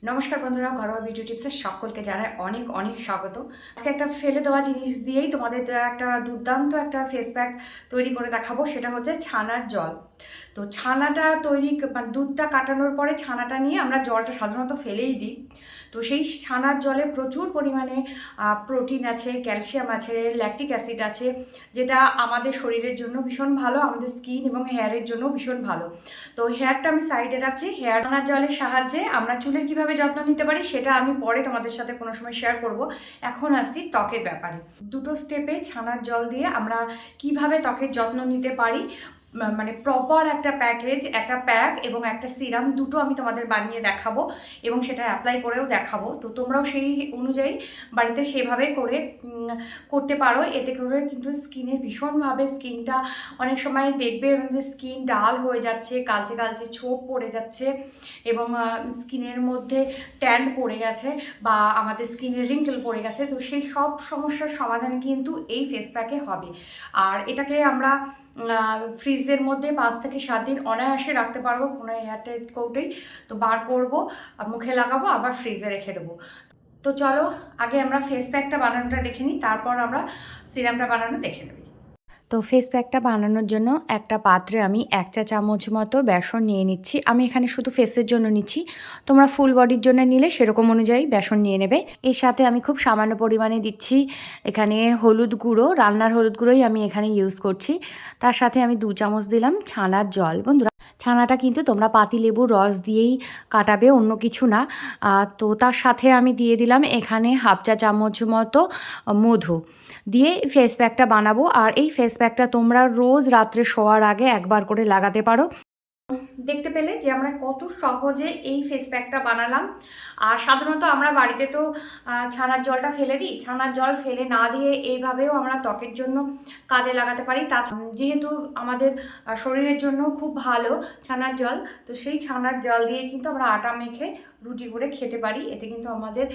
নমস্কার বন্ধুরা, ঘরোয়া বিউটি টিপসে সকলকে জানাই অনেক অনেক স্বাগত। আজকে একটা ফেলে দেওয়া জিনিস দিয়েই তোমাদের একটা দুর্দান্ত একটা ফেস প্যাক তৈরি করে দেখাবো। সেটা হচ্ছে ছানার জল। তো ছানাটা তৈরি মানে দুধটা কাটানোর পরে ছানাটা নিয়ে আমরা জলটা সাধারণত ফেলেই দিই। তো সেই ছানার জলে প্রচুর পরিমাণে প্রোটিন আছে, ক্যালসিয়াম আছে, ল্যাকটিক অ্যাসিড আছে, যেটা আমাদের শরীরের জন্য ভীষণ ভালো, আমাদের স্কিন এবং হেয়ারের জন্য ভীষণ ভালো। তো হেয়ারটা আমি সাইডে রাখছি। হেয়ার ছানার জলের সাহায্যে আমরা চুলের কিভাবে যত্ন নিতে পারি সেটা আমি পরে তোমাদের সাথে কোনো সময় শেয়ার করব। এখন আসছি ত্বকের ব্যাপারে। দুটো স্টেপে ছানার জল দিয়ে আমরা কিভাবে ত্বকের যত্ন নিতে পারি, মানে প্রপার একটা প্যাকেজ, একটা প্যাক এবং একটা সিরাম, দুটো আমি তোমাদের বানিয়ে দেখাবো এবং সেটা অ্যাপ্লাই করেও দেখাবো। তো তোমরাও সেই অনুযায়ী বাড়িতে সেভাবে করে করতে পারো। এতে করে কিন্তু স্কিনের ভীষণভাবে স্কিনটা অনেক সময় দেখবে আমাদের স্কিন ডাল হয়ে যাচ্ছে, কালচে কালচে ছোপ পড়ে যাচ্ছে এবং স্কিনের মধ্যে ট্যান পড়ে গেছে বা আমাদের স্কিনের রিঙ্কেল পড়ে গেছে। তো সেই সব সমস্যার সমাধান কিন্তু এই ফেস প্যাকে হবে। আর এটাকে আমরা ফ্রিজের মধ্যে 5 থেকে 7 দিন অনায়াসে রাখতে পারবো কোনো এয়ারটাইট কৌটোই। তো বার করব, মুখে লাগাবো, আবার ফ্রিজে রেখে দেবো। তো চলো আগে আমরা ফেস প্যাকটা বানানোটা দেখে নিই, তারপর আমরা সিরামটা বানানো দেখে নেব। তো ফেস প্যাকটা বানানোর জন্য একটা পাত্রে আমি 1 চা চামচ মতো বেসন নিয়ে নিচ্ছি। আমি এখানে শুধু ফেসের জন্য নিচ্ছি, তোমরা ফুল বডির জন্য নিলে সেরকম অনুযায়ী বেসন নিয়ে নেবে। এর সাথে আমি খুব সামান্য পরিমাণে দিচ্ছি এখানে হলুদ গুঁড়ো, রান্নার হলুদ গুঁড়োই আমি এখানে ইউজ করছি। তার সাথে আমি 2 চামচ দিলাম ছানার জল। বন্ধুরা, ছানাটা কিন্তু তোমরা পাতিলেবুর রস দিয়েই কাটাবে, অন্য কিছু না। তো তার সাথে আমি দিয়ে দিলাম এখানে 1/2 চা চামচ মতো মধু দিয়ে ফেস প্যাকটা বানাবো। আর এই ফেস প্যাকটা তোমরা রোজ রাত্রে শোয়ার আগে একবার করে লাগাতে পারো। দেখতে পেলে যে আমরা কত সহজে এই ফেস প্যাকটা বানালাম। আর সাধারণত আমরা বাড়িতে তো ছানার জলটা ফেলে দিই, ছানার জল ফেলে না দিয়ে এইভাবেও আমরা ত্বকের জন্য কাজে লাগাতে পারি। যেহেতু আমাদের শরীরের জন্য খুব ভালো ছানার জল, তো সেই ছানার জল দিয়ে কিন্তু আমরা আটা মেখে রুটি করে খেতে পারি। এতে কিন্তু আমাদের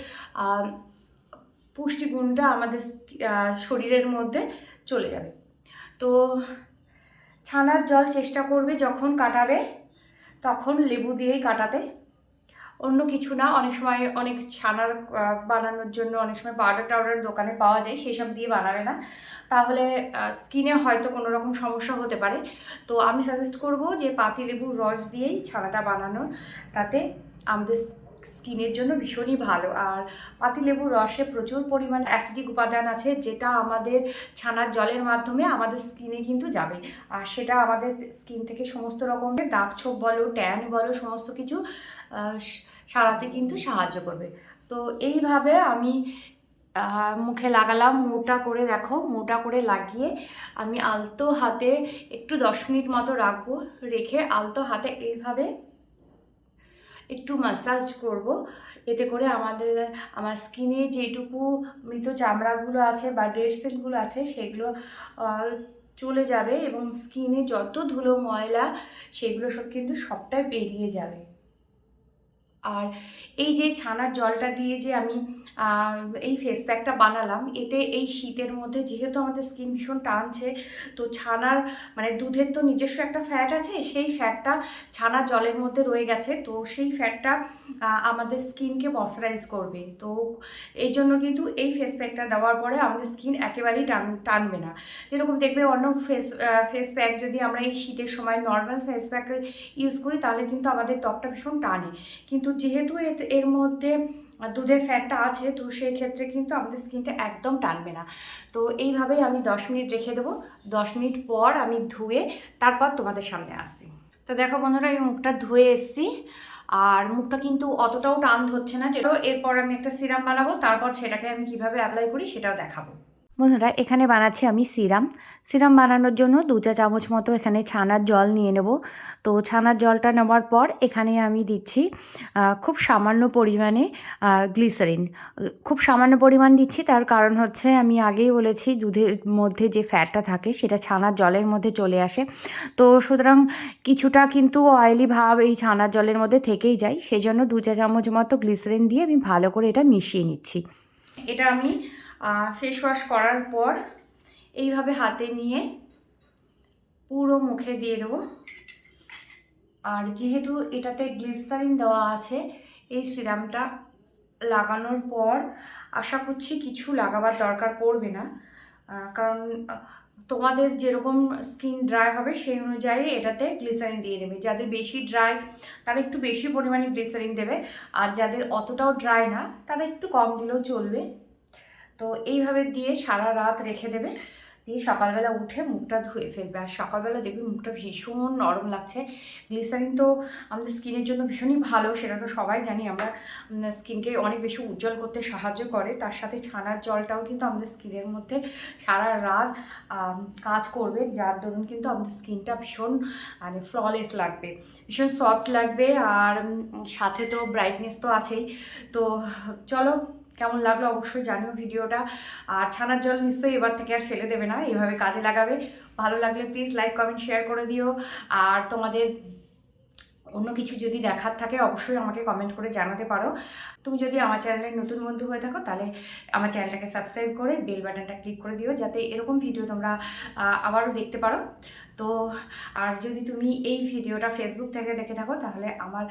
পুষ্টিগুণটা আমাদের শরীরের মধ্যে চলে যাবে। তো ছানার জল চেষ্টা করবে যখন কাটাবে তখন লেবু দিয়েই কাটাতে, অন্য কিছু না। অনেক সময় অনেক ছানার বানানোর জন্য অনেক সময় পাউডার টাউডার দোকানে পাওয়া যায়, সেসব দিয়ে বানাবে না, তাহলে স্কিনে হয়তো কোনো রকম সমস্যা হতে পারে। তো আমি সাজেস্ট করব যে পাতিলেবুর রস দিয়েই ছানাটা বানানোর, তাতে আমাদের স্কিনের জন্য ভীষণই ভালো। আর পাতিলেবুর রসে প্রচুর পরিমাণ অ্যাসিডিক উপাদান আছে, যেটা আমাদের ছানার জলের মাধ্যমে আমাদের স্কিনে কিন্তু যাবে। আর সেটা আমাদের স্কিন থেকে সমস্ত রকমের দাগ ছোপ বলো, ট্যান বলো, সমস্ত কিছু সারাতে কিন্তু সাহায্য করবে। তো এইভাবে আমি মুখে লাগালাম মোটা করে, দেখো মোটা করে লাগিয়ে আমি আলতো হাতে একটু 10 মিনিট মতো রাখবো। রেখে আলতো হাতে এইভাবে একটু ম্যাসাজ করব। এতে করে আমার স্কিনে যেটুকু মৃত চামড়াগুলো আছে বা ডেড সেলগুলো আছে সেগুলো চলে যাবে এবং স্কিনে যত ধুলো ময়লা সেগুলো সব কিন্তু সবটাই বেরিয়ে যাবে। আর এই যে ছানার জলটা দিয়ে যে আমি এই ফেস প্যাকটা বানালাম, এতে এই শীতের মধ্যে যেহেতু আমাদের স্কিন ভীষণ টানছে, তো ছানার মানে দুধের তো নিজস্ব একটা ফ্যাট আছে, সেই ফ্যাটটা ছানার জলের মধ্যে রয়ে গেছে। তো সেই ফ্যাটটা আমাদের স্কিনকে ময়শ্চারাইজ করবে। তো এই জন্য কিন্তু এই ফেস প্যাকটা দেওয়ার পরে আমাদের স্কিন একেবারেই টানবে না। যেরকম দেখবে অন্য ফেস প্যাক যদি আমরা এই শীতের সময় নর্মাল ফেস প্যাক ইউজ করি তাহলে কিন্তু আমাদের ত্বকটা ভীষণ টানে, কিন্তু যেহেতু এর মধ্যে দুধের ফ্যাটটা আছে, তো সেই ক্ষেত্রে কিন্তু আমাদের স্কিনটা একদম টানবে না। তো এইভাবেই আমি 10 মিনিট রেখে দেবো। 10 মিনিট পর আমি ধুয়ে তারপর তোমাদের সামনে আসছি। তো দেখো বন্ধুরা, আমি মুখটা ধুয়ে এসেছি আর মুখটা কিন্তু অতটাও টান ধরছে না। যেটা এরপর আমি একটা সিরাম বানাবো, তারপর সেটাকে আমি কিভাবে অ্যাপ্লাই করি সেটাও দেখাবো। বন্ধুরা, এখানে বানাচ্ছি আমি সিরাম বানানোর জন্য 2 চা চামচ মতো এখানে ছানার জল নিয়ে নেব। তো ছানার জলটা নেওয়ার পর এখানে আমি দিচ্ছি খুব সামান্য পরিমাণে গ্লিসারিন। খুব সামান্য পরিমাণ দিচ্ছি, তার কারণ হচ্ছে আমি আগেই বলেছি দুধের মধ্যে যে ফ্যাটটা থাকে সেটা ছানার জলের মধ্যে চলে আসে। তো সুতরাং কিছুটা কিন্তু অয়েলি ভাব এই ছানার জলের মধ্যে থেকেই যায়, সেজন্য 2 চা চামচ মতো গ্লিসারিন দিয়ে আমি ভালো করে এটা মিশিয়ে নিচ্ছি। এটা আমি ফেস ওয়াশ করার পর এইভাবে হাতে নিয়ে পুরো মুখে দিয়ে দেবো। আর যেহেতু এটাতে গ্লিসারিন দেওয়া আছে, এই সিরামটা লাগানোর পর আশা করছি কিছু লাগাবার দরকার পড়বে না, কারণ তোমাদের যেরকম স্কিন ড্রাই হবে সেই অনুযায়ী এটাতে গ্লিসারিন দিয়ে দেবে। যাদের বেশি ড্রাই তারা একটু বেশি পরিমাণে গ্লিসারিন দেবে, আর যাদের অতটাও ড্রাই না তারা একটু কম দিলেও চলবে। তো এইভাবে দিয়ে সারা রাত রেখে দেবে, দিয়ে সকালবেলা উঠে মুখটা ধুয়ে ফেলবে। আর সকালবেলা দেখবে মুখটা ভীষণ নরম লাগছে। গ্লিসারিন তো আমাদের স্কিনের জন্য ভীষণই ভালো, সেটা তো সবাই জানি আমরা। স্কিনকে অনেক বেশি উজ্জ্বল করতে সাহায্য করে। তার সাথে ছানার জলটাও কিন্তু আমাদের স্কিনের মধ্যে সারা রাত কাজ করবে, যার দরুন কিন্তু আমাদের স্কিনটা ভীষণ মানে ফ্ললেস লাগবে, ভীষণ সফট লাগবে। আর সাথে তো ব্রাইটনেস তো আছেই। তো চলো, কেমন লাগলো অবশ্যই জানিও ভিডিওটা। আর ছানার জল নিশ্চয়ই এবার থেকে আর ফেলে দেবে না, এভাবে কাজে লাগাবে। ভালো লাগলে প্লিজ লাইক কমেন্ট শেয়ার করে দিও। আর তোমাদের অন্য কিছু যদি দেখার থাকে অবশ্যই আমাকে কমেন্ট করে জানাতে পারো। তুমি যদি আমার চ্যানেলের নতুন বন্ধু হয়ে থাকো তাহলে আমার চ্যানেলটাকে সাবস্ক্রাইব করে বেল বাটনটা ক্লিক করে দিও, যাতে এরকম ভিডিও তোমরা আবারও দেখতে পারো। তো আর যদি তুমি এই ভিডিওটা ফেসবুক থেকে দেখে থাকো তাহলে আমার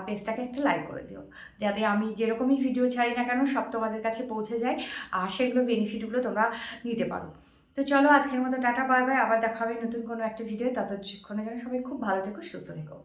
পেজটাকে একটা লাইক করে দিও, যাতে আমি যেরকমই ভিডিও ছাড়ি না কেন সব তোমাদের কাছে পৌঁছে যায়, আর সেগুলো বেনিফিটগুলো তোমরা নিতে পারো। তো চলো, আজকের মতো টাটা বাই বাই, আবার দেখা হবে নতুন কোনো একটা ভিডিও। ততক্ষণের জন্য সবাই খুব ভালো থেকো, সুস্থ থেকো।